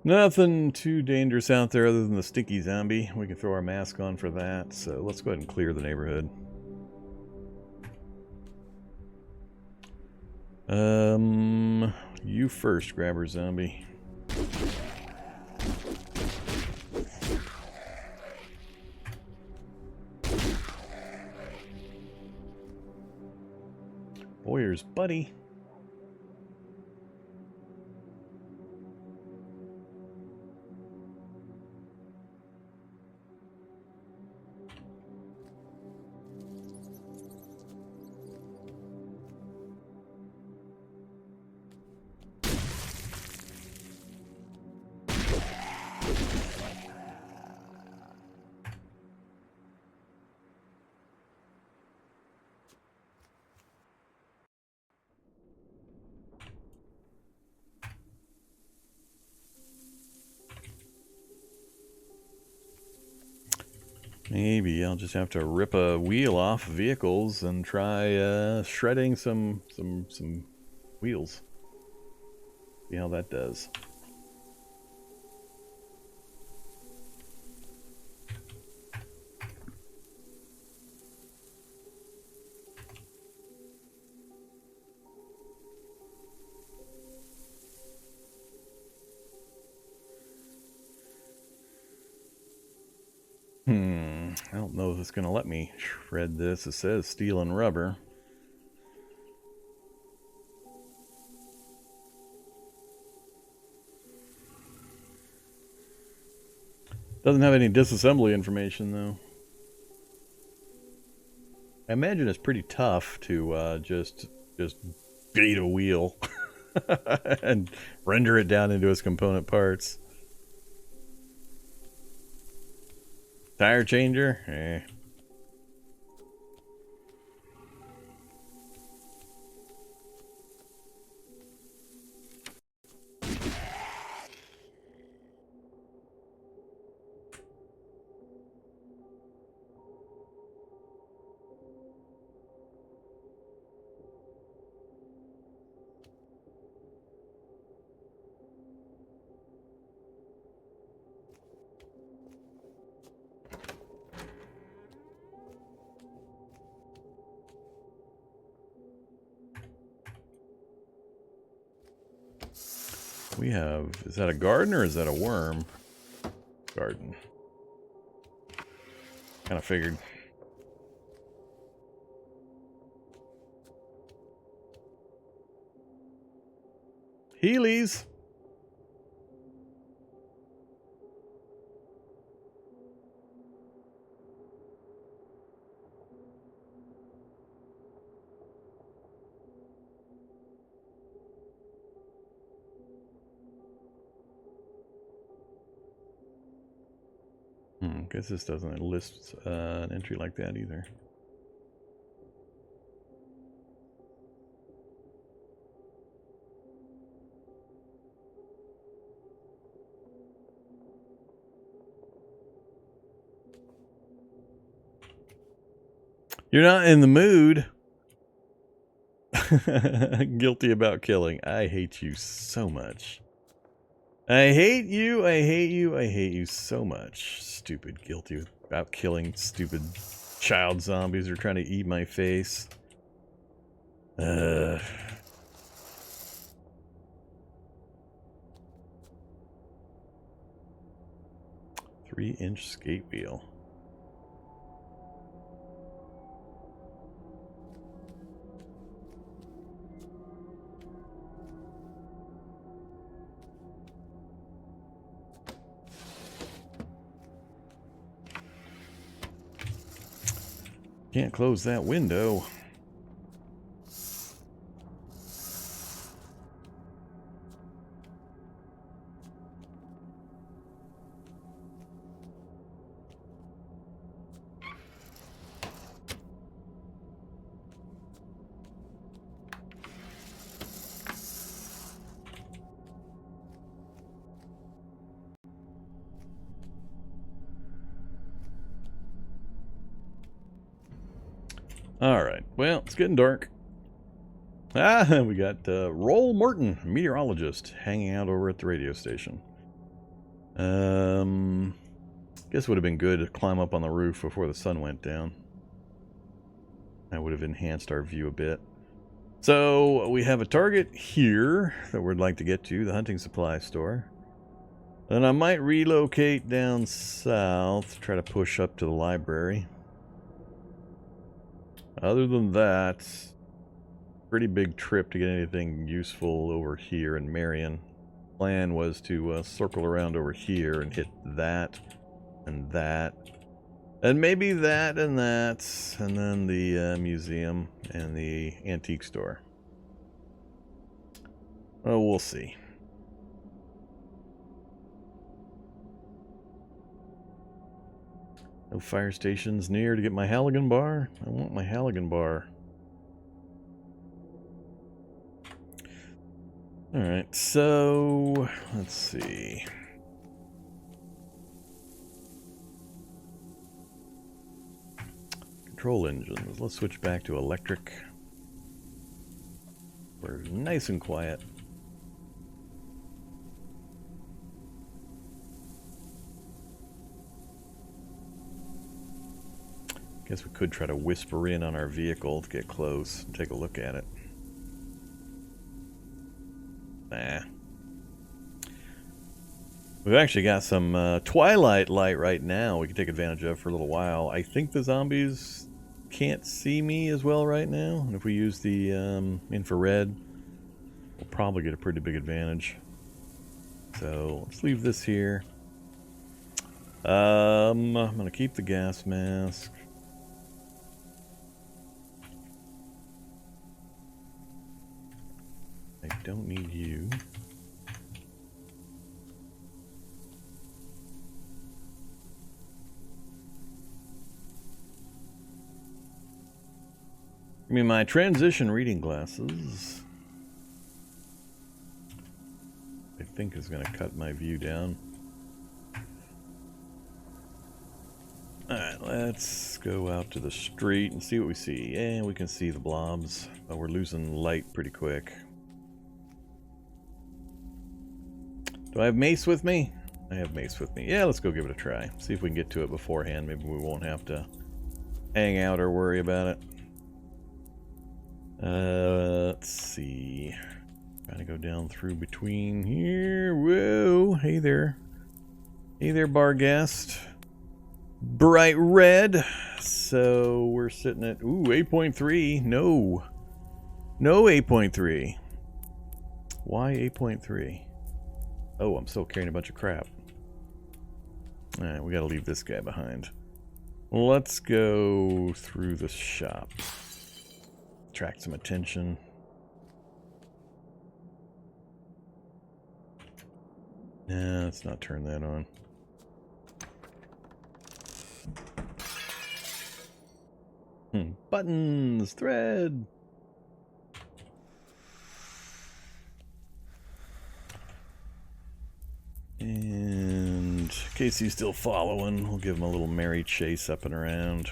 Nothing too dangerous out there other than the stinky zombie. We can throw our mask on for that, so let's go ahead and clear the neighborhood. You first, grabber zombie. Boyer's buddy. Maybe I'll just have to rip a wheel off vehicles and try shredding some wheels. See how that does. I don't know if it's going to let me shred this. It says steel and rubber. Doesn't have any disassembly information though. I imagine it's pretty tough to just beat a wheel and render it down into its component parts. Tire changer? Eh. We have, is that a garden or is that a worm? Garden. Kind of figured. Heelys. Guess this doesn't list an entry like that either. You're not in the mood. Guilty about killing. I hate you so much. I hate you, I hate you, I hate you so much. Stupid guilty about killing stupid child zombies who are trying to eat my face. 3-inch skate wheel. Can't close that window. Alright, well, it's getting dark. We got Roll Morton, meteorologist, hanging out over at the radio station. Guess it would have been good to climb up on the roof before the sun went down. That would have enhanced our view a bit. So we have a target here that we'd like to get to, the hunting supply store. And I might relocate down south, try to push up to the library. Other than that, pretty big trip to get anything useful over here in Marion. Plan was to circle around over here and hit that and that. And maybe that and that. And then the museum and the antique store. Oh, we'll see. No fire stations near to get my Halligan bar? I want my Halligan bar. Alright, so let's see. Control engines. Let's switch back to electric. We're nice and quiet. Guess we could try to whisper in on our vehicle to get close and take a look at it. Nah. We've actually got some twilight light right now we can take advantage of for a little while. I think the zombies can't see me as well right now. And if we use the infrared, we'll probably get a pretty big advantage. So let's leave this here. I'm going to keep the gas mask. I don't need you. Give me my transition reading glasses. I think is going to cut my view down. Alright, let's go out to the street and see what we see. Yeah, we can see the blobs, but we're losing light pretty quick. Do I have mace with me? I have mace with me. Yeah, let's go give it a try. See if we can get to it beforehand. Maybe we won't have to hang out or worry about it. Let's see. Trying to go down through between here. Whoa, hey there. Hey there, bar guest. Bright red. So we're sitting at, ooh, 8.3. No. No 8.3. Why 8.3? Oh, I'm still carrying a bunch of crap. Alright, we gotta leave this guy behind. Let's go through the shop. Attract some attention. Nah, let's not turn that on. Buttons, thread. And in case he's still following, we'll give him a little merry chase up and around.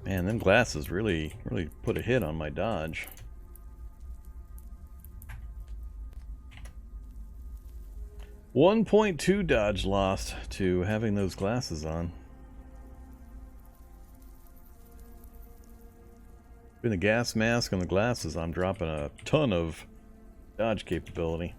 Man, them glasses really put a hit on my dodge. .2 dodge lost to having those glasses on. Between the gas mask and the glasses, I'm dropping a ton of dodge capability.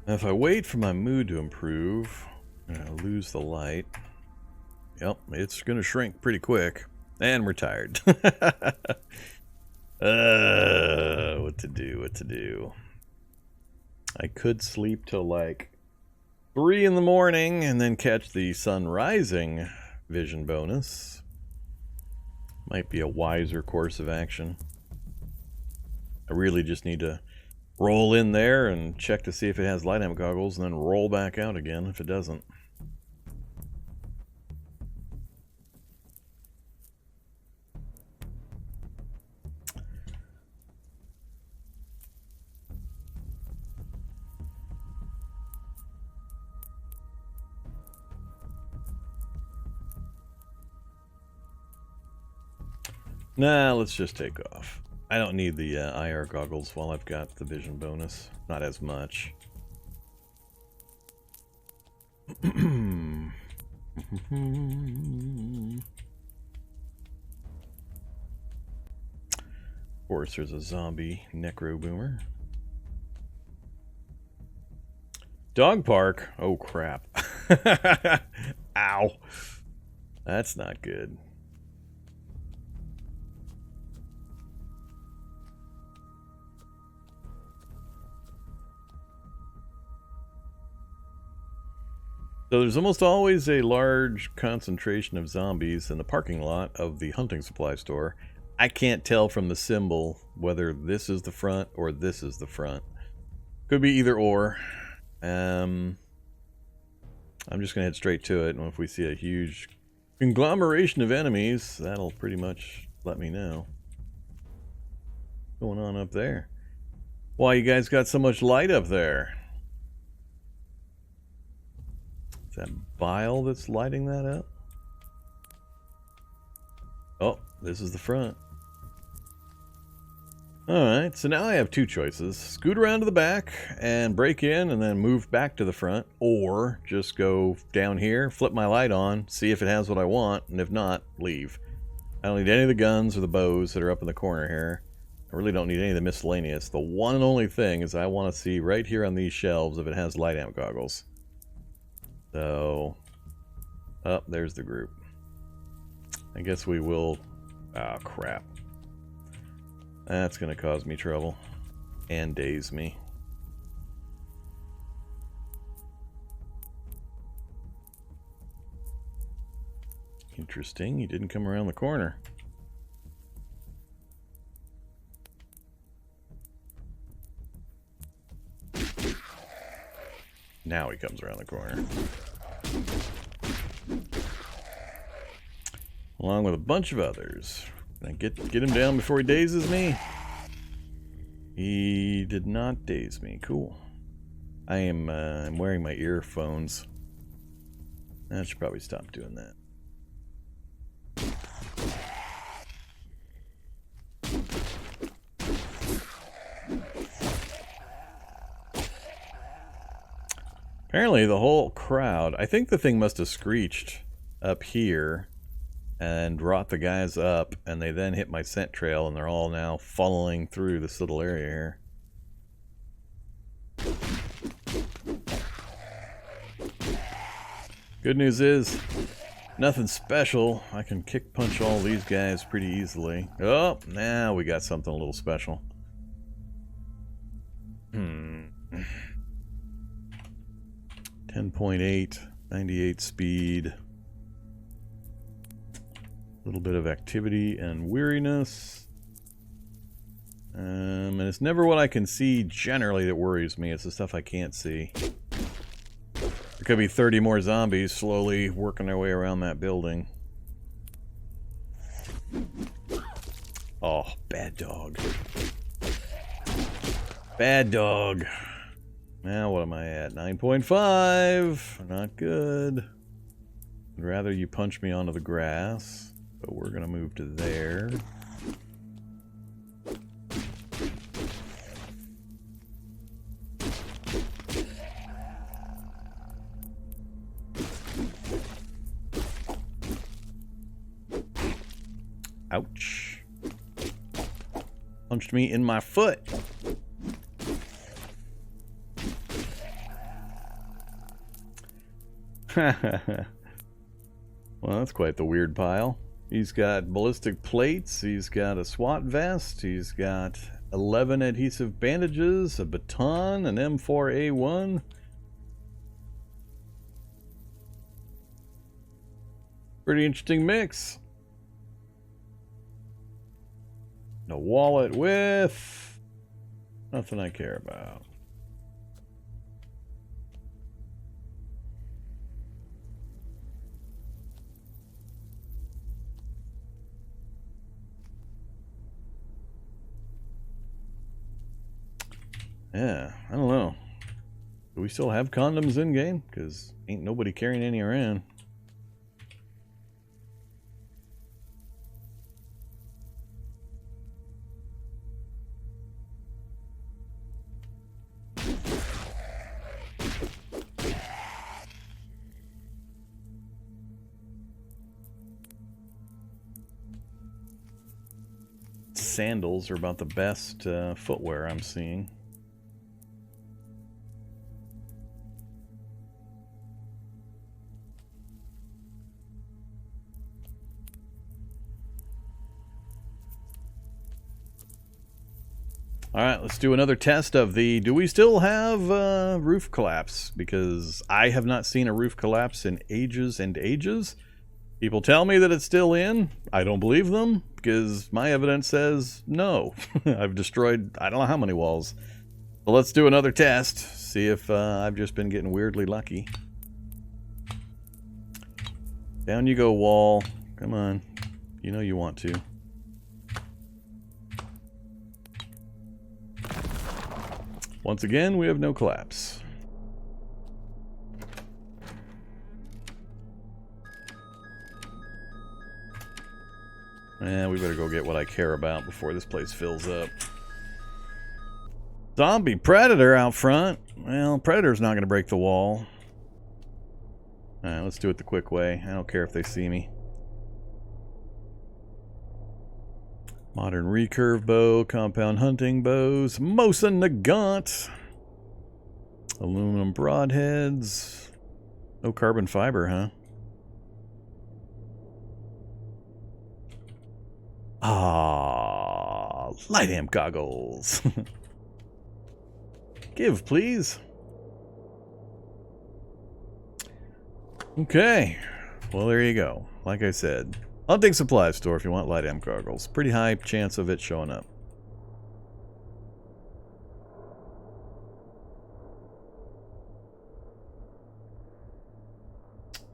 Now if I wait for my mood to improve, I'm going to lose the light. Yep, it's going to shrink pretty quick. And we're tired. What to do? I could sleep till like 3 in the morning and then catch the sun rising vision bonus. Might be a wiser course of action. I really just need to roll in there and check to see if it has light amp goggles and then roll back out again if it doesn't. Nah, let's just take off. I don't need the IR goggles while I've got the vision bonus. Not as much. Of course, there's a zombie necro boomer. Dog park? Oh, crap. Ow. That's not good. So there's almost always a large concentration of zombies in the parking lot of the hunting supply store. I can't tell from the symbol whether this is the front or this is the front. Could be either or. I'm just going to head straight to it, and if we see a huge conglomeration of enemies, that'll pretty much let me know. What's going on up there? Why you guys got so much light up there? That bile that's lighting that up? Oh, this is the front. Alright, so now I have two choices. Scoot around to the back and break in and then move back to the front, or just go down here, flip my light on, see if it has what I want, and if not, leave. I don't need any of the guns or the bows that are up in the corner here. I really don't need any of the miscellaneous. The one and only thing is I want to see right here on these shelves if it has light amp goggles. So, oh, there's the group. I guess we will... Oh, crap. That's going to cause me trouble. And daze me. Interesting, he didn't come around the corner. Now he comes around the corner. Along with a bunch of others. Can I get him down before he dazes me? He did not daze me. Cool. I'm wearing my earphones. I should probably stop doing that. Apparently the whole crowd, I think the thing must have screeched up here and brought the guys up, and they then hit my scent trail, and they're all now funneling through this little area here. Good news is, nothing special. I can kick punch all these guys pretty easily. Oh, now we got something a little special. 10.8, 98 speed. A little bit of activity and weariness. And it's never what I can see generally that worries me. It's the stuff I can't see. There could be 30 more zombies slowly working their way around that building. Oh, bad dog. Bad dog. Now what am I at? 9.5. Not good. I'd rather you punch me onto the grass. But we're going to move to there. Ouch. Punched me in my foot. Well, that's quite the weird pile. He's got ballistic plates, he's got a SWAT vest, he's got 11 adhesive bandages, a baton, an M4A1. Pretty interesting mix. No wallet with nothing I care about. Yeah, I don't know. Do we still have condoms in game? Because ain't nobody carrying any around. Sandals are about the best footwear I'm seeing. Alright, let's do another test of the... Do we still have roof collapse? Because I have not seen a roof collapse in ages and ages. People tell me that it's still in. I don't believe them, because my evidence says no. I've destroyed I don't know how many walls. So let's do another test. See if I've just been getting weirdly lucky. Down you go, wall. Come on. You know you want to. Once again, we have no collapse. We better go get what I care about before this place fills up. Zombie Predator out front. Well, Predator's not going to break the wall. Alright, let's do it the quick way. I don't care if they see me. Modern recurve bow, compound hunting bows, Mosin Nagant, aluminum broadheads, no carbon fiber, huh? Ah, light amp goggles. Give, please. Okay, well there you go. Like I said. Hunting supply store if you want light amp goggles. Pretty high chance of it showing up.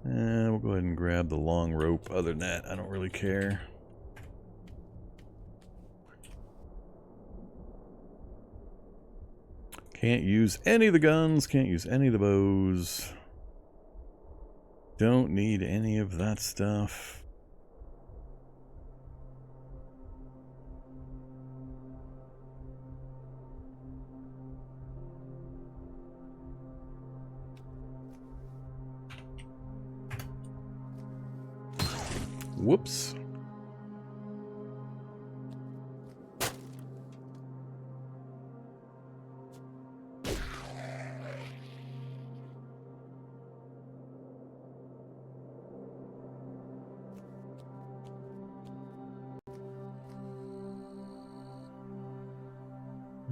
We'll go ahead and grab the long rope. Other than that, I don't really care. Can't use any of the guns. Can't use any of the bows. Don't need any of that stuff. Whoops.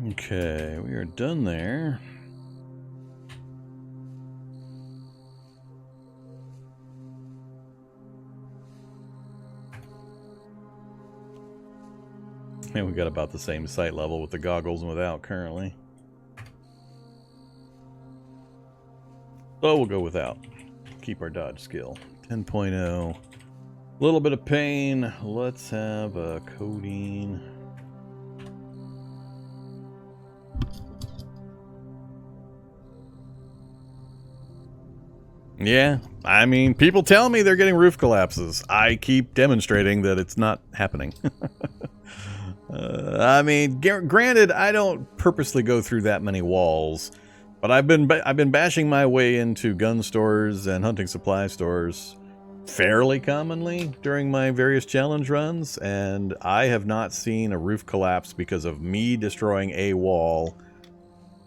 Okay, we are done there. And we got about the same sight level with the goggles and without currently. So we'll go without. Keep our dodge skill. 10.0. A little bit of pain. Let's have a codeine. Yeah, I mean, people tell me they're getting roof collapses. I keep demonstrating that it's not happening. I mean, granted, I don't purposely go through that many walls, but I've been bashing my way into gun stores and hunting supply stores fairly commonly during my various challenge runs, and I have not seen a roof collapse because of me destroying a wall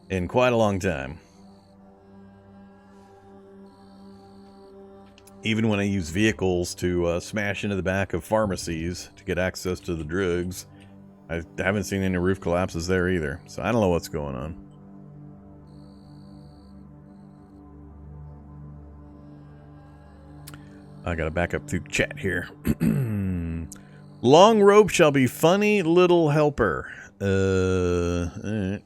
in quite a long time. Even when I use vehicles to smash into the back of pharmacies to get access to the drugs, I haven't seen any roof collapses there either. So I don't know what's going on. I gotta back up through chat here. Long rope shall be funny little helper. Alright.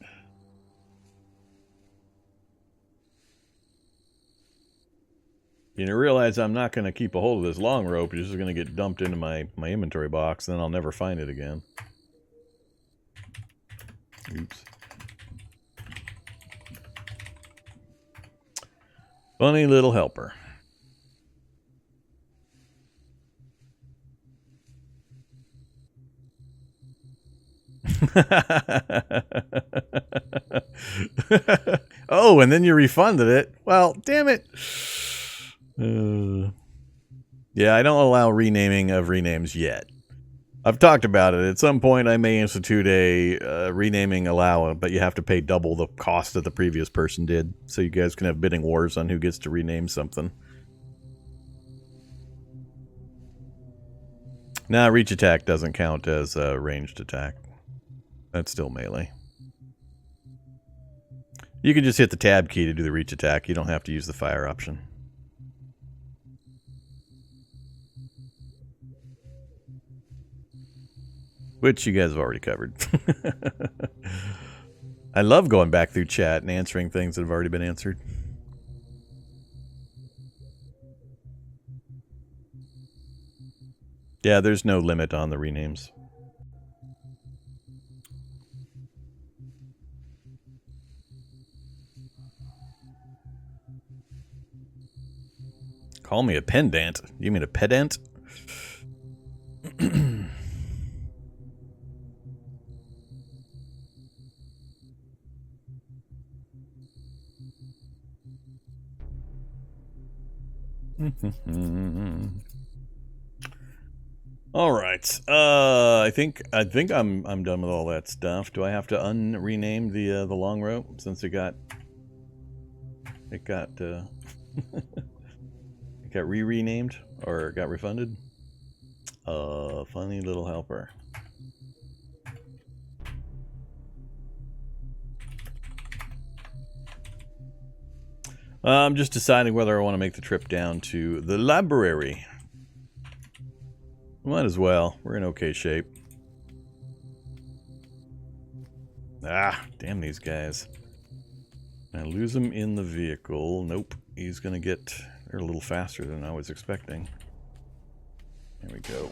You realize I'm not going to keep a hold of this long rope. It's just going to get dumped into my inventory box, and then I'll never find it again. Oops. Funny little helper. Oh, and then you refunded it. Well, damn it. Yeah, I don't allow renaming of renames yet. I've talked about it. At some point, I may institute a renaming allow, but you have to pay double the cost that the previous person did, so you guys can have bidding wars on who gets to rename something. Nah, reach attack doesn't count as ranged attack. That's still melee. You can just hit the tab key to do the reach attack. You don't have to use the fire option. Which you guys have already covered. I love going back through chat and answering things that have already been answered. Yeah, there's no limit on the renames. Call me a pendant. You mean a pedant? All right. I think I'm done with all that stuff. Do I have to unrename the long rope since it got it got re-renamed or got refunded? Funny little helper. I'm just deciding whether I want to make the trip down to the library. Might as well. We're in okay shape. Ah, damn these guys. I lose him in the vehicle. Nope. He's going to get there a little faster than I was expecting. There we go.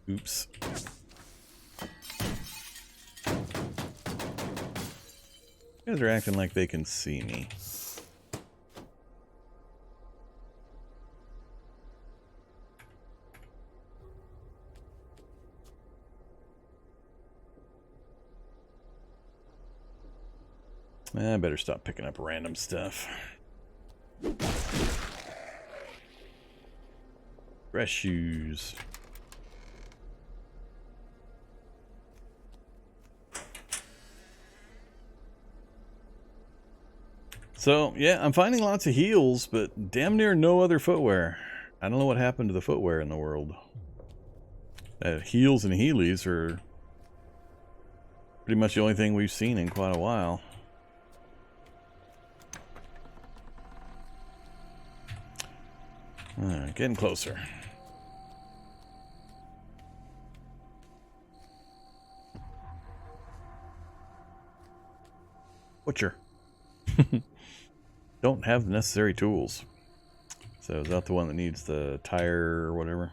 Oops. You guys are acting like they can see me. I better stop picking up random stuff. Traceuse. So, yeah, I'm finding lots of heels, but damn near no other footwear. I don't know what happened to the footwear in the world. Heels and Heelys are pretty much the only thing we've seen in quite a while. Alright, getting closer. Butcher. Don't have the necessary tools. So is that the one that needs the tire or whatever?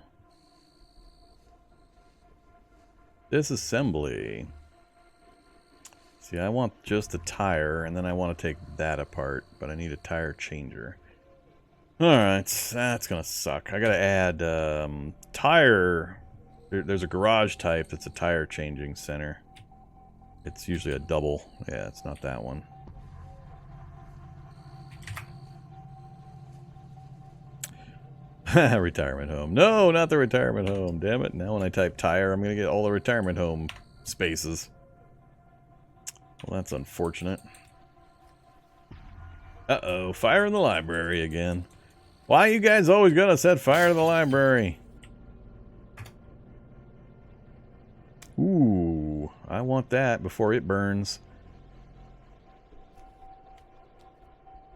Disassembly. See, I want just the tire, and then I want to take that apart, but I need a tire changer. Alright, that's gonna suck. I gotta add tire. There's a garage type that's a tire changing center. It's usually a double. Yeah, it's not that one. Retirement home. No, not the retirement home. Damn it. Now when I type tire, I'm going to get all the retirement home spaces. Well, that's unfortunate. Uh-oh. Fire in the library again. Why you guys always going to set fire to the library? Ooh. I want that before it burns.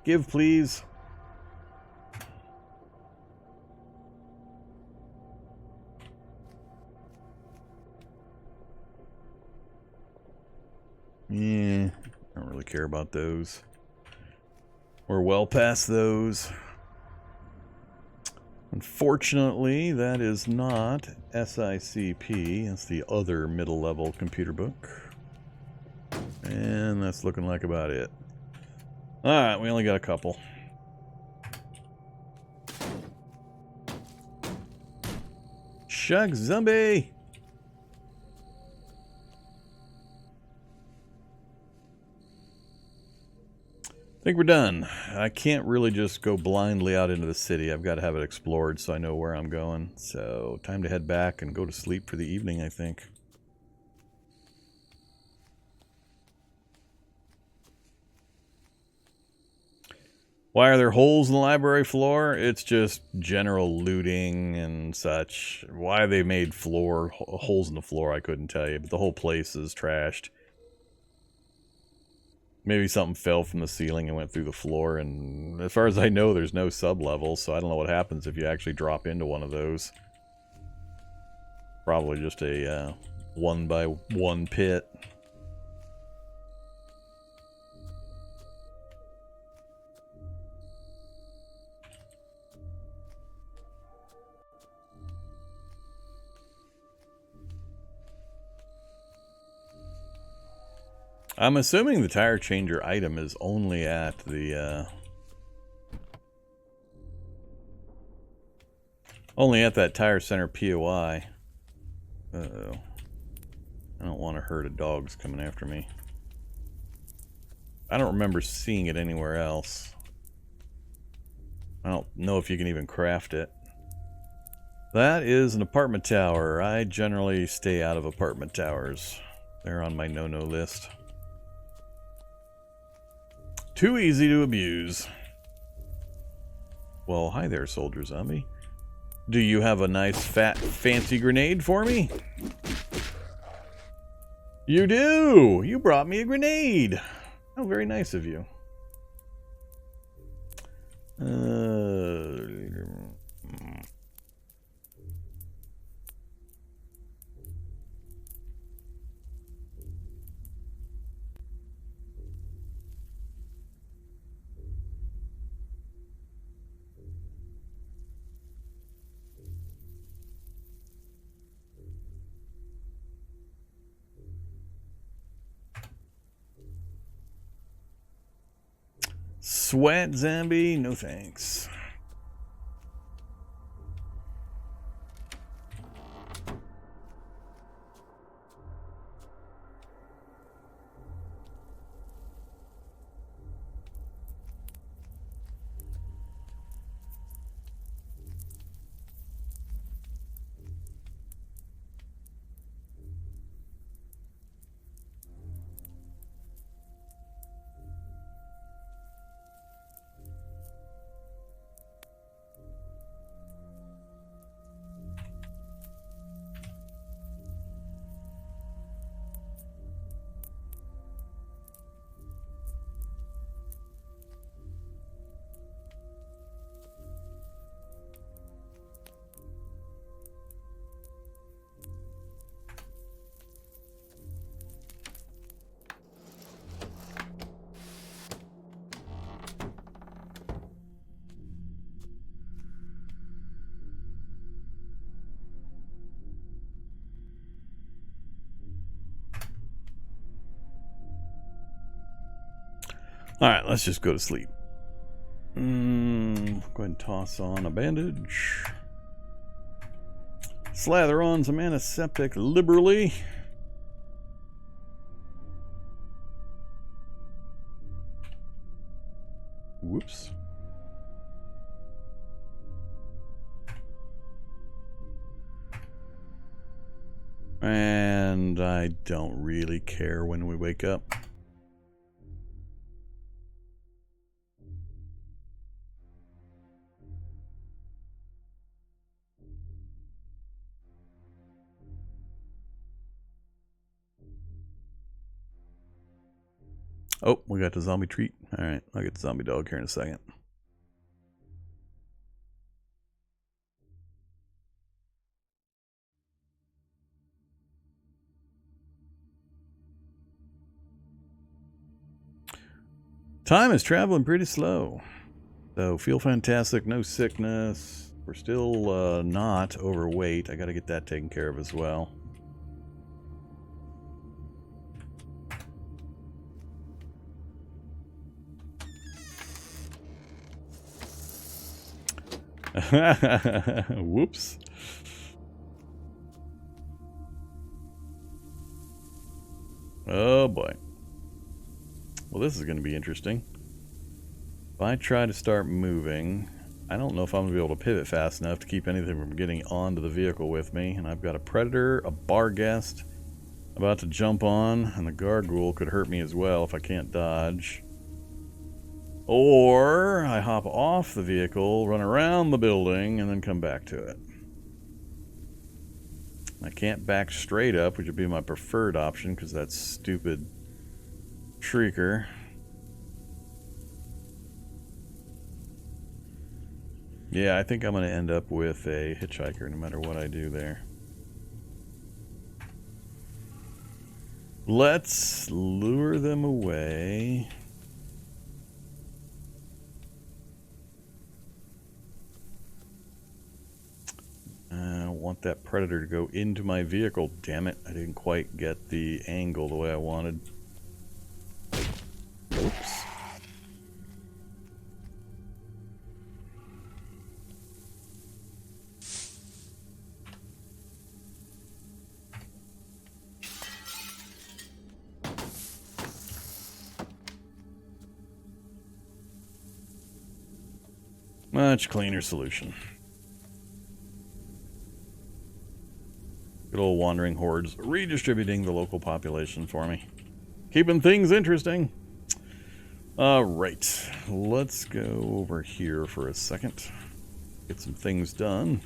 Give, please. Yeah, I don't really care about those. We're well past those. Unfortunately, that is not SICP. It's the other middle level computer book. And that's looking like about it. Alright, we only got a couple. Shucks, zombie! I think we're done. I can't really just go blindly out into the city. I've got to have it explored so I know where I'm going. So, time to head back and go to sleep for the evening, I think. Why are there holes in the library floor? It's just general looting and such. Why they made holes in the floor, I couldn't tell you. But the whole place is trashed. Maybe something fell from the ceiling and went through the floor, and as far as I know, there's no sub-levels, so I don't know what happens if you actually drop into one of those. Probably just a 1-by-1 pit. I'm assuming the tire changer item is only at the only at that tire center POI. Uh-oh. I don't want a herd of dogs coming after me. I don't remember seeing it anywhere else. I don't know if you can even craft it. That is an apartment tower. I generally stay out of apartment towers. They're on my no-no list. Too easy to abuse. Well, hi there, soldier zombie. Do you have a nice, fat, fancy grenade for me? You do! You brought me a grenade! Oh, very nice of you. Sweat zombie? No thanks. Alright, let's just go to sleep. Go ahead and toss on a bandage. Slather on some antiseptic liberally. Whoops. And I don't really care when we wake up. Oh, we got the zombie treat. Alright, I'll get the zombie dog here in a second. Time is traveling pretty slow. So feel fantastic, no sickness. We're still not overweight. I gotta get that taken care of as well. Whoops. Oh boy. Well, this is going to be interesting. If I try to start moving, I don't know if I'm going to be able to pivot fast enough to keep anything from getting onto the vehicle with me. And I've got a predator, a bar guest about to jump on, and the gargoyle could hurt me as well if I can't dodge. Or I hop off the vehicle, run around the building, and then come back to it. I can't back straight up, which would be my preferred option because that's stupid Shrieker. Yeah, I think I'm going to end up with a hitchhiker no matter what I do there. Let's lure them away. I don't want that predator to go into my vehicle, damn it. I didn't quite get the angle the way I wanted. Oops. Much cleaner solution. Good old wandering hordes redistributing the local population for me. Keeping things interesting. Alright, let's go over here for a second. Get some things done.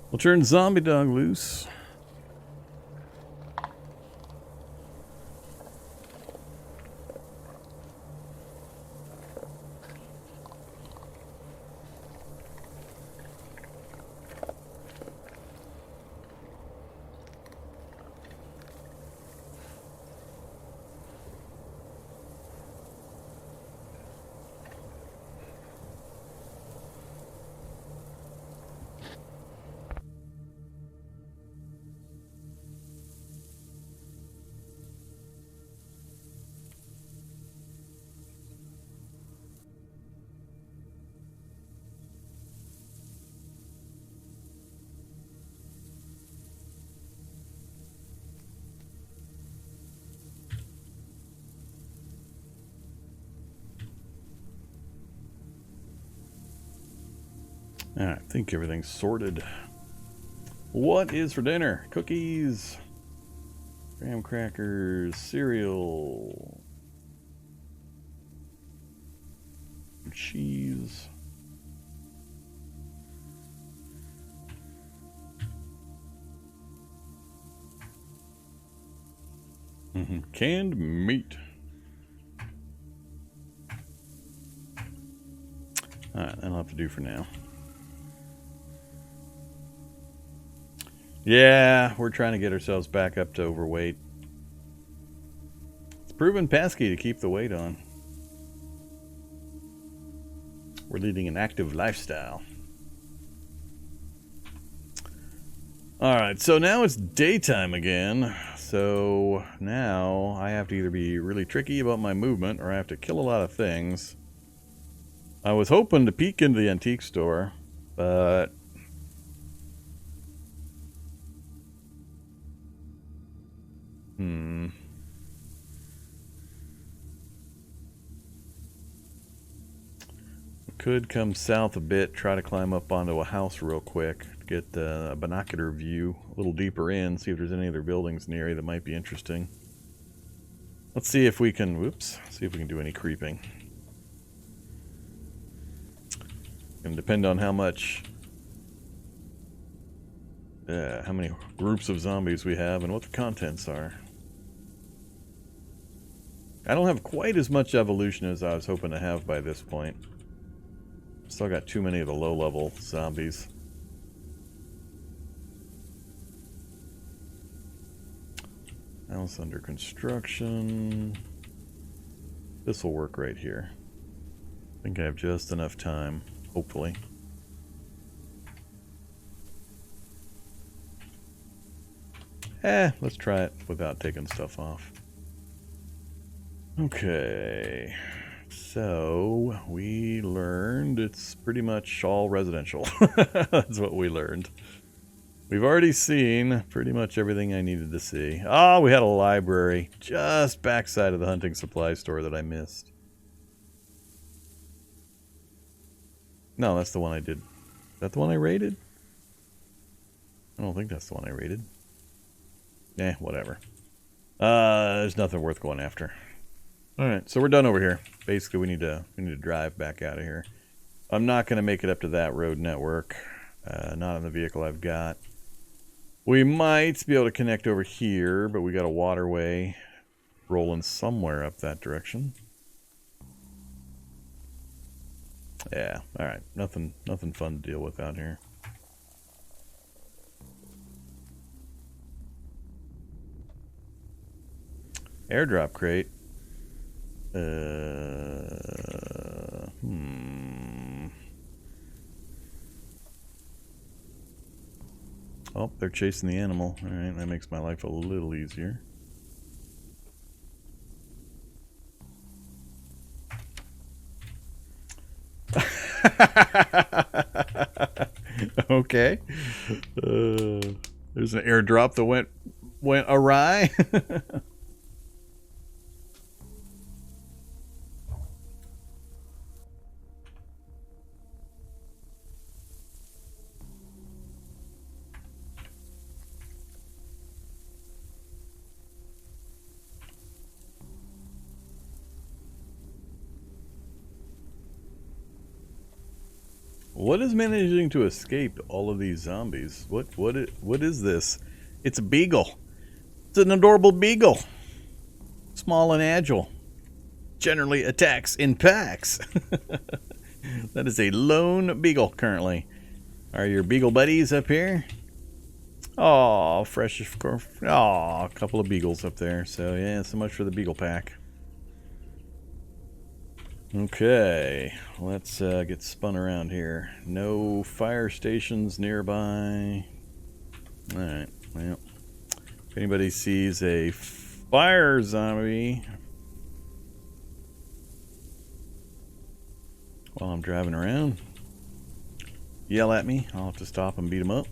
We'll turn Zombie Dog loose. Alright, I think everything's sorted. What is for dinner? Cookies, graham crackers, cereal, cheese. Canned meat. Alright, that'll have to do for now. Yeah, we're trying to get ourselves back up to overweight. It's proven pesky to keep the weight on. We're leading an active lifestyle. Alright, so now it's daytime again. So now I have to either be really tricky about my movement or I have to kill a lot of things. I was hoping to peek into the antique store, but could come south a bit, try to climb up onto a house real quick, get a binocular view a little deeper in, see if there's any other buildings in the area that might be interesting. Let's see if we can, whoops, see if we can do any creeping. Gonna depend on how much, how many groups of zombies we have and what the contents are. I don't have quite as much evolution as I was hoping to have by this point. Still got too many of the low-level zombies. House under construction. This will work right here. I think I have just enough time, hopefully. Let's try it without taking stuff off. Okay. So, we learned it's pretty much all residential. That's what we learned. We've already seen pretty much everything I needed to see. Oh, we had a library just backside of the hunting supply store that I missed. No, that's the one I did. Is that the one I raided? I don't think that's the one I raided. Whatever. There's nothing worth going after. Alright, so we're done over here. Basically, we need to drive back out of here. I'm not going to make it up to that road network. Not on the vehicle I've got. We might be able to connect over here, but we got a waterway rolling somewhere up that direction. Yeah, alright. Nothing fun to deal with out here. Airdrop crate. Oh, they're chasing the animal. Alright, that makes my life a little easier. Okay. There's an airdrop that went awry. What is managing to escape all of these zombies? What is this? It's a beagle. It's an adorable beagle. Small and agile. Generally attacks in packs. That is a lone beagle currently. Are your beagle buddies up here? Oh, fresh. Oh, a couple of beagles up there. So yeah, so much for the beagle pack. Okay, let's get spun around here. No fire stations nearby. Alright, well, if anybody sees a fire zombie while I'm driving around, yell at me. I'll have to stop and beat them up.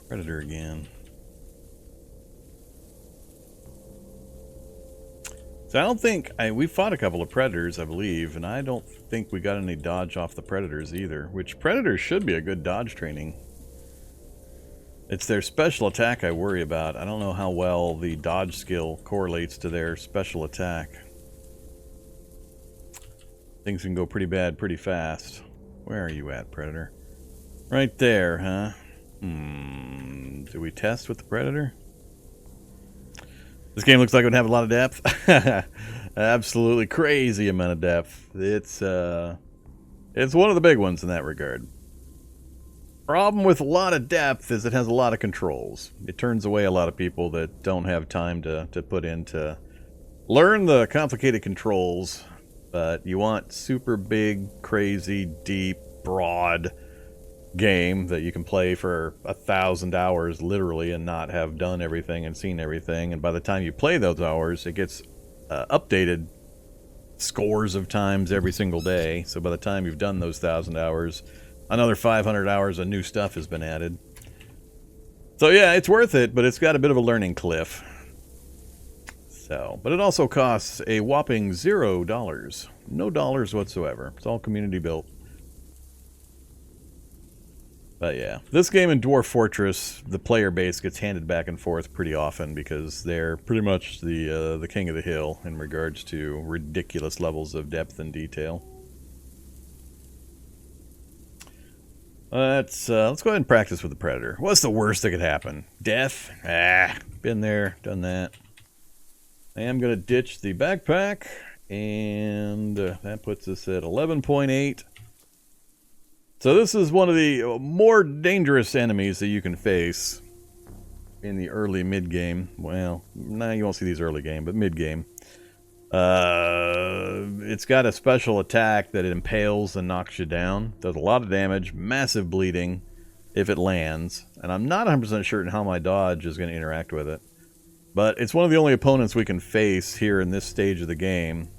Predator again. So I don't think, we fought a couple of predators, I believe, and I don't think we got any dodge off the predators either, which predators should be a good dodge training. It's their special attack I worry about. I don't know how well the dodge skill correlates to their special attack. Things can go pretty bad pretty fast. Where are you at, predator? Right there, huh? Do we test with the Predator? This game looks like it would have a lot of depth. Absolutely crazy amount of depth. It's one of the big ones in that regard. Problem with a lot of depth is it has a lot of controls. It turns away a lot of people that don't have time to put in to learn the complicated controls. But you want super big, crazy, deep, broad game that you can play for 1,000 hours literally and not have done everything and seen everything. And by the time you play those hours, it gets updated scores of times every single day. So by the time you've done those 1,000 hours, another 500 hours of new stuff has been added. So yeah, it's worth it, but it's got a bit of a learning cliff. So, but it also costs a whopping $0. No dollars whatsoever. It's all community built. But yeah, this game in Dwarf Fortress, the player base gets handed back and forth pretty often because they're pretty much the king of the hill in regards to ridiculous levels of depth and detail. Let's go ahead and practice with the Predator. What's the worst that could happen? Death? Been there, done that. I am going to ditch the backpack, and that puts us at 11.8. So this is one of the more dangerous enemies that you can face in the early mid-game. Well, nah, you won't see these early game, but mid-game. It's got a special attack that it impales and knocks you down. Does a lot of damage, massive bleeding if it lands. And I'm not 100% sure how my dodge is going to interact with it. But it's one of the only opponents we can face here in this stage of the game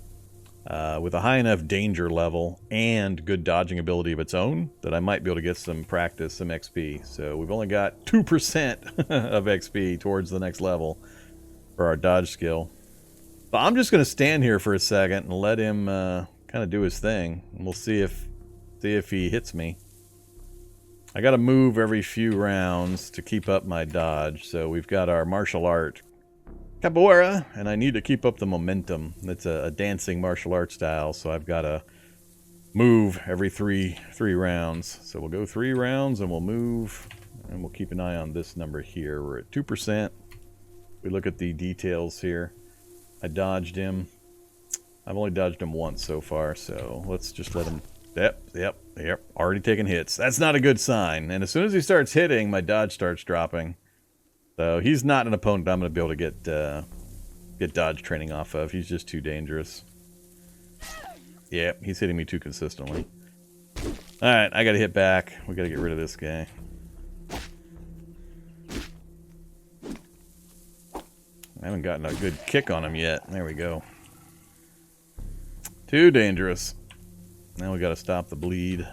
with a high enough danger level and good dodging ability of its own that I might be able to get some practice, some XP. So we've only got 2% of XP towards the next level for our dodge skill. But I'm just going to stand here for a second and let him kind of do his thing. And we'll see if he hits me. I got to move every few rounds to keep up my dodge. So we've got our martial art Capoeira, and I need to keep up the momentum. It's a dancing martial art style, so I've got to move every three rounds. So we'll go 3 rounds and we'll move, and we'll keep an eye on this number here. We're at 2%. We look at the details here. I dodged him. I've only dodged him once so far, so let's just let him... Yep. Already taking hits. That's not a good sign. And as soon as he starts hitting, my dodge starts dropping. So he's not an opponent I'm going to be able to get dodge training off of. He's just too dangerous. Yep, he's hitting me too consistently. Alright, I got to hit back. We got to get rid of this guy. I haven't gotten a good kick on him yet. There we go. Too dangerous. Now we got to stop the bleed.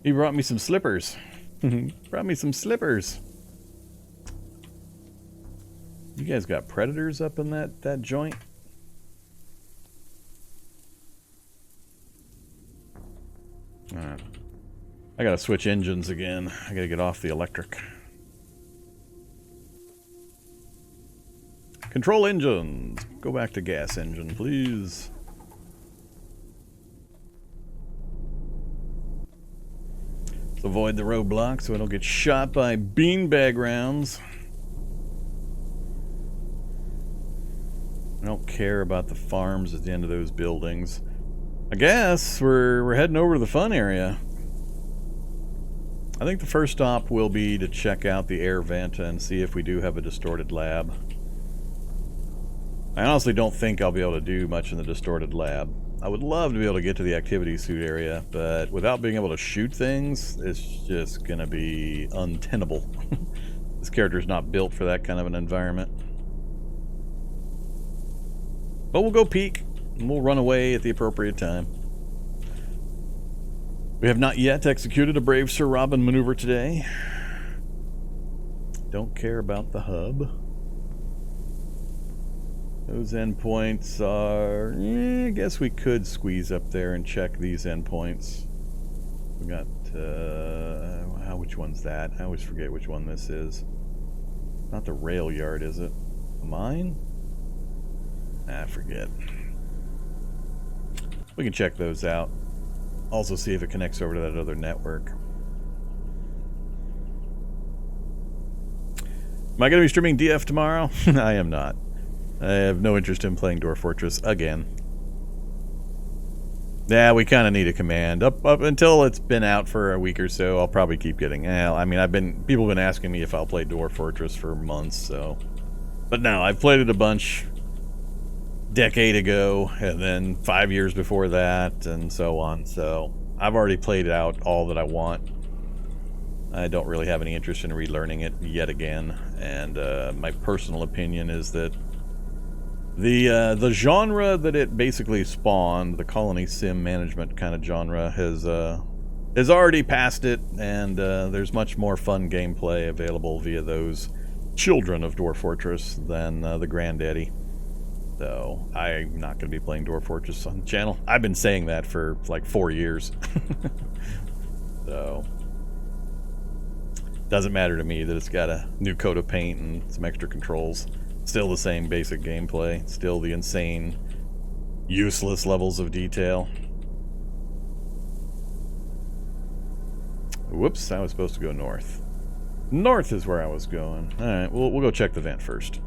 He brought me some slippers. Brought me some slippers. You guys got predators up in that joint? Alright. I gotta switch engines again. I gotta get off the electric. Control engines. Go back to gas engine, please. Let's avoid the roadblock so I don't get shot by beanbag rounds. I don't care about the farms at the end of those buildings. I guess we're heading over to the fun area. I think the first stop will be to check out the air vent and see if we do have a distorted lab. I honestly don't think I'll be able to do much in the distorted lab. I would love to be able to get to the activity suit area, but without being able to shoot things, it's just gonna be untenable. This character's not built for that kind of an environment. But we'll go peek, and we'll run away at the appropriate time. We have not yet executed a Brave Sir Robin maneuver today. Don't care about the hub. Those endpoints are... I guess we could squeeze up there and check these endpoints. We got... which one's that? I always forget which one this is. Not the rail yard, is it? Mine? I forget. We can check those out. Also see if it connects over to that other network. Am I going to be streaming DF tomorrow? I am not. I have no interest in playing Dwarf Fortress again. Yeah, we kind of need a command. Up until it's been out for a week or so, I'll probably keep getting... I mean, people have been asking me if I'll play Dwarf Fortress for months, so... But no, I've played it a bunch decade ago, and then 5 years before that, and so on. So I've already played out all that I want. I don't really have any interest in relearning it yet again, and my personal opinion is that the genre that it basically spawned, the colony sim management kind of genre, has already passed it, and there's much more fun gameplay available via those children of Dwarf Fortress than the granddaddy. So I'm not going to be playing Dwarf Fortress on the channel. I've been saying that for like 4 years. So doesn't matter to me that it's got a new coat of paint and some extra controls. Still the same basic gameplay. Still the insane, useless levels of detail. Whoops, I was supposed to go north. North is where I was going. Alright, we'll go check the vent first.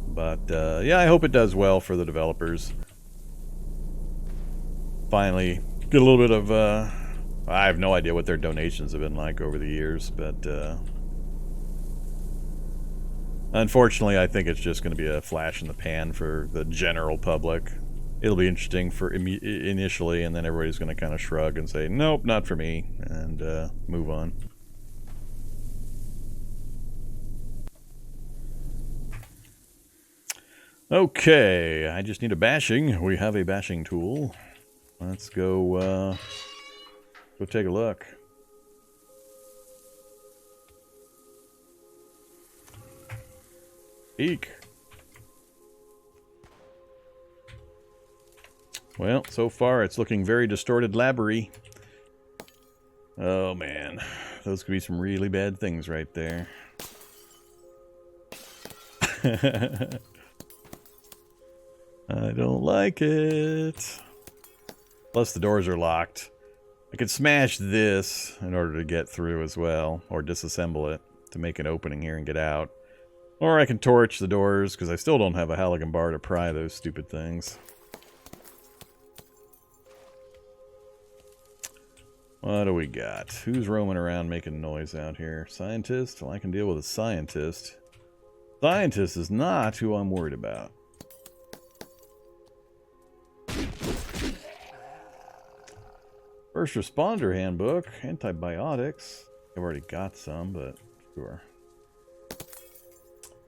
But, yeah, I hope it does well for the developers. Finally, get a little bit of, I have no idea what their donations have been like over the years, but, unfortunately, I think it's just going to be a flash in the pan for the general public. It'll be interesting for initially, and then everybody's going to kind of shrug and say, nope, not for me, and move on. Okay, I just need a bashing. We have a bashing tool. Let's go take a look. Eek. Well, so far it's looking very distorted labbery. Oh man, those could be some really bad things right there. I don't like it. Plus the doors are locked. I could smash this in order to get through as well, or disassemble it to make an opening here and get out. Or I can torch the doors, because I still don't have a Halligan bar to pry those stupid things. What do we got? Who's roaming around making noise out here? Scientist? Well, I can deal with a scientist. Scientist is not who I'm worried about. First Responder Handbook. Antibiotics. I've already got some, but sure.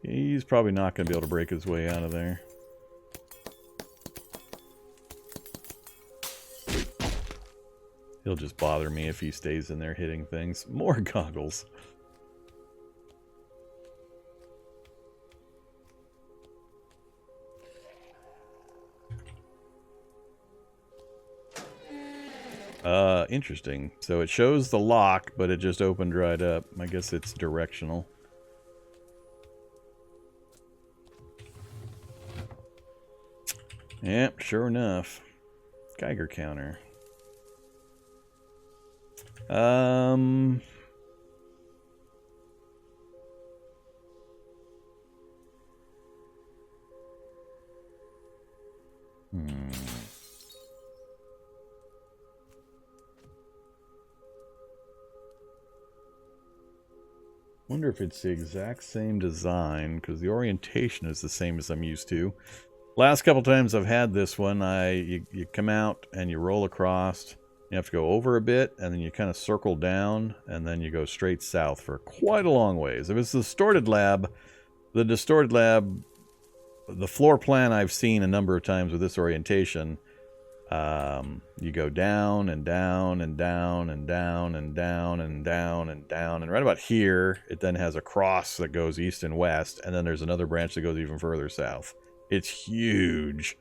He's probably not going to be able to break his way out of there. He'll just bother me if he stays in there hitting things. More goggles. Interesting. So it shows the lock, but it just opened right up. I guess it's directional. Yep, sure enough. Geiger counter. Wonder if it's the exact same design, because the orientation is the same as I'm used to. Last couple times I've had this one, you come out and you roll across. You have to go over a bit, and then you kind of circle down, and then you go straight south for quite a long ways. If it's the distorted lab, the floor plan I've seen a number of times with this orientation, you go down and down and down and down and down and down and down, and right about here, it then has a cross that goes east and west, and then there's another branch that goes even further south. It's huge.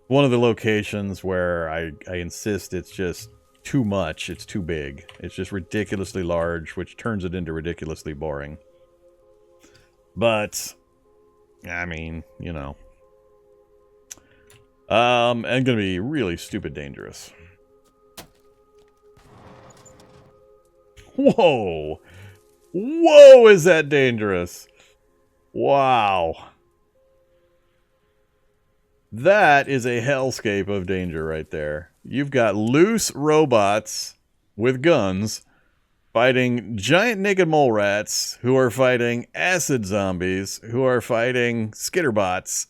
One of the locations where I insist it's just too much. It's too big. It's just ridiculously large, which turns it into ridiculously boring. But, I mean, you know. And gonna be really stupid dangerous. Whoa! Whoa, is that dangerous? Wow. That is a hellscape of danger right there. You've got loose robots with guns fighting giant naked mole rats who are fighting acid zombies who are fighting skitterbots.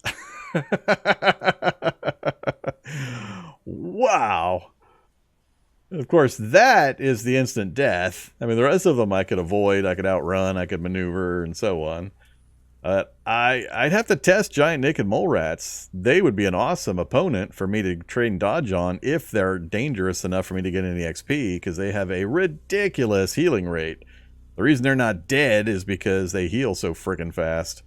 Wow. Of course, that is the instant death. I mean, the rest of them I could avoid, I could outrun, I could maneuver, and so on. I'd have to test giant naked mole rats. They would be an awesome opponent for me to trade and dodge on if they're dangerous enough for me to get any XP, because they have a ridiculous healing rate. The reason they're not dead is because they heal so freaking fast.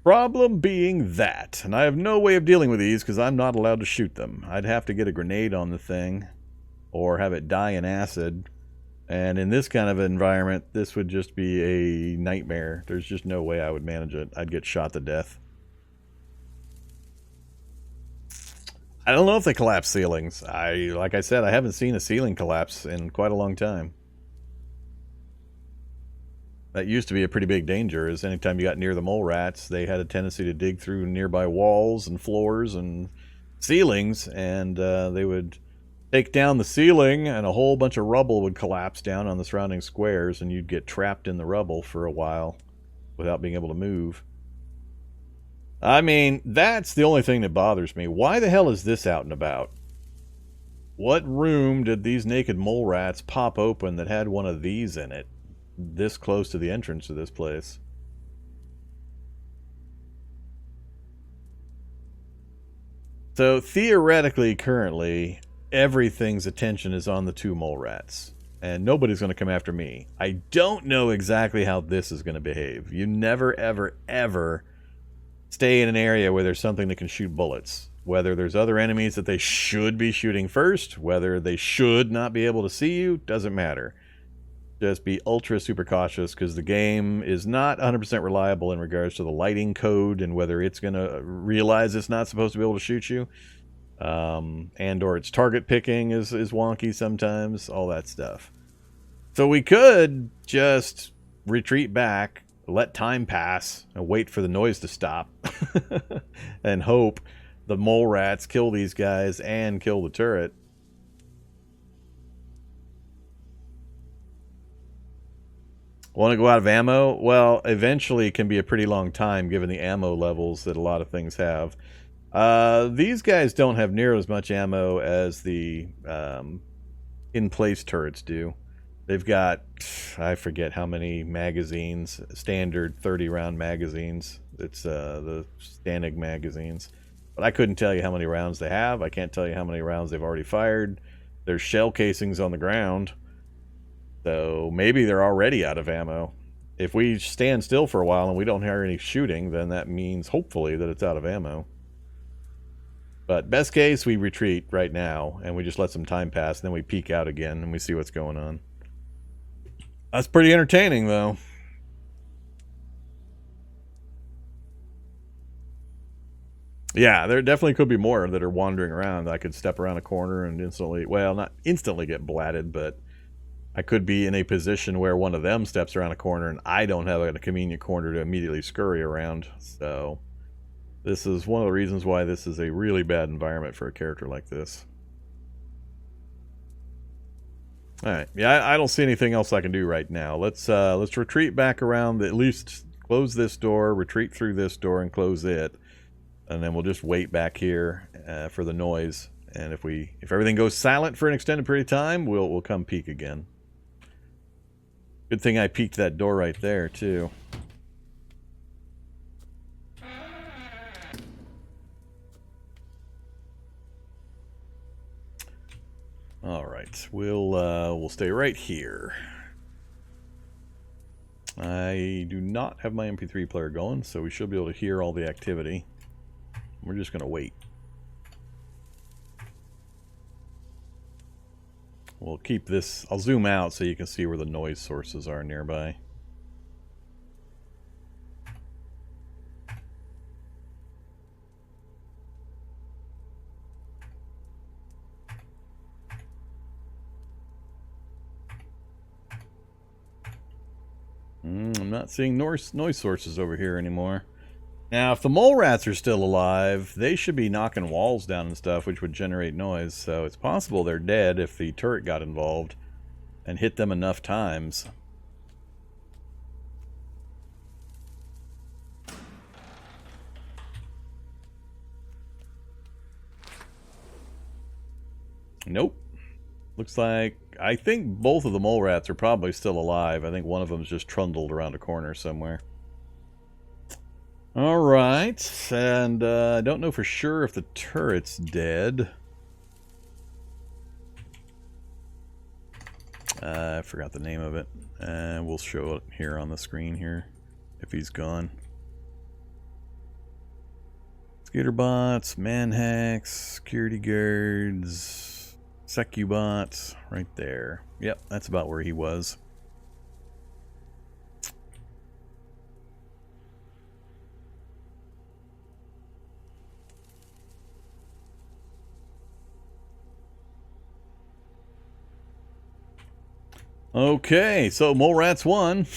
Problem being that, and I have no way of dealing with these because I'm not allowed to shoot them. I'd have to get a grenade on the thing or have it die in acid. And in this kind of environment, this would just be a nightmare. There's just no way I would manage it. I'd get shot to death. I don't know if they collapse ceilings. Like I said, I haven't seen a ceiling collapse in quite a long time. That used to be a pretty big danger, is anytime you got near the mole rats, they had a tendency to dig through nearby walls and floors and ceilings, and they would take down the ceiling and a whole bunch of rubble would collapse down on the surrounding squares, and you'd get trapped in the rubble for a while without being able to move. I mean, that's the only thing that bothers me. Why the hell is this out and about? What room did these naked mole rats pop open that had one of these in it, this close to the entrance to this place? So theoretically, currently, everything's attention is on the two mole rats, and nobody's going to come after me. I don't know exactly how this is going to behave. You never, ever, ever stay in an area where there's something that can shoot bullets. Whether there's other enemies that they should be shooting first, whether they should not be able to see you, doesn't matter. Just be ultra super cautious, because the game is not 100% reliable in regards to the lighting code and whether it's going to realize it's not supposed to be able to shoot you. And or its target picking is wonky sometimes, all that stuff. So we could just retreat back, let time pass, and wait for the noise to stop, and hope the mole rats kill these guys and kill the turret. Want to go out of ammo? Well, eventually it can be a pretty long time given the ammo levels that a lot of things have. These guys don't have near as much ammo as the in-place turrets do. They've got, I forget how many magazines, standard 30-round magazines. It's the Stanig magazines. But I couldn't tell you how many rounds they have. I can't tell you how many rounds they've already fired. There's shell casings on the ground. So maybe they're already out of ammo. If we stand still for a while and we don't hear any shooting, then that means hopefully that it's out of ammo. But best case, we retreat right now and we just let some time pass, and then we peek out again and we see what's going on. That's pretty entertaining, though. Yeah, there definitely could be more that are wandering around. I could step around a corner and instantly, well, not instantly get blatted, but I could be in a position where one of them steps around a corner and I don't have a convenient corner to immediately scurry around. So this is one of the reasons why this is a really bad environment for a character like this. Alright, yeah, I don't see anything else I can do right now. Let's retreat back around, at least close this door, retreat through this door and close it. And then we'll just wait back here for the noise. And if everything goes silent for an extended period of time, we'll come peek again. Good thing I peeked that door right there, too. Alright, we'll stay right here. I do not have my MP3 player going, so we should be able to hear all the activity. We're just going to wait. We'll keep this, I'll zoom out so you can see where the noise sources are nearby. not seeing noise sources over here anymore. Now, if the mole rats are still alive, they should be knocking walls down and stuff, which would generate noise. So it's possible they're dead if the turret got involved and hit them enough times. Nope. Looks like, I think both of the mole rats are probably still alive. I think one of them's just trundled around a corner somewhere. Alright, and I don't know for sure if the turret's dead. I forgot the name of it. We'll show it here on the screen here, if he's gone. Skater bots, manhacks, security guards, secubots, right there. Yep, that's about where he was. Okay, so Mole Rats won.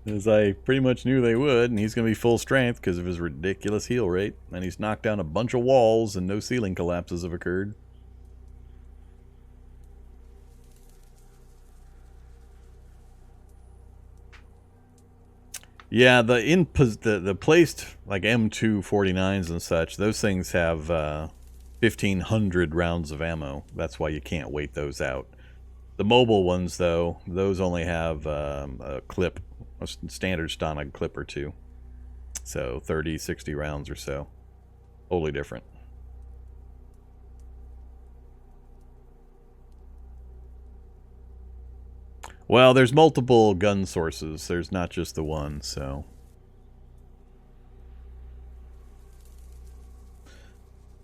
As I pretty much knew they would, and he's going to be full strength because of his ridiculous heal rate. And he's knocked down a bunch of walls and no ceiling collapses have occurred. Yeah, the placed like M249s and such, those things have 1,500 rounds of ammo. That's why you can't wait those out. The mobile ones, though, those only have a clip, a standard Stana clip or two. So 30, 60 rounds or so. Totally different. Well, there's multiple gun sources. There's not just the one, so...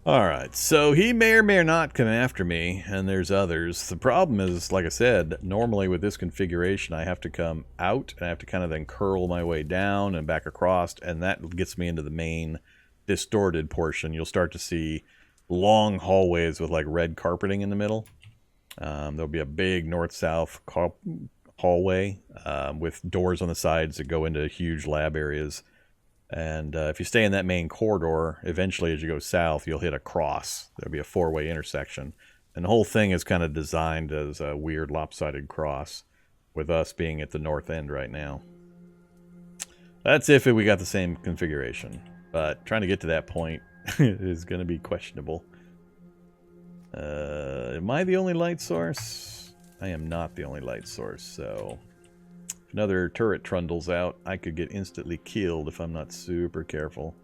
Alright, so he may or may not come after me, and there's others. The problem is, like I said, normally with this configuration I have to come out, and I have to kind of then curl my way down and back across, and that gets me into the main distorted portion. You'll start to see long hallways with like red carpeting in the middle. There'll be a big north-south hallway with doors on the sides that go into huge lab areas. And if you stay in that main corridor, eventually as you go south, you'll hit a cross. There'll be a four-way intersection. And the whole thing is kind of designed as a weird lopsided cross, with us being at the north end right now. That's if we got the same configuration. But trying to get to that point is going to be questionable. Am I the only light source? I am not the only light source, so... If another turret trundles out, I could get instantly killed if I'm not super careful.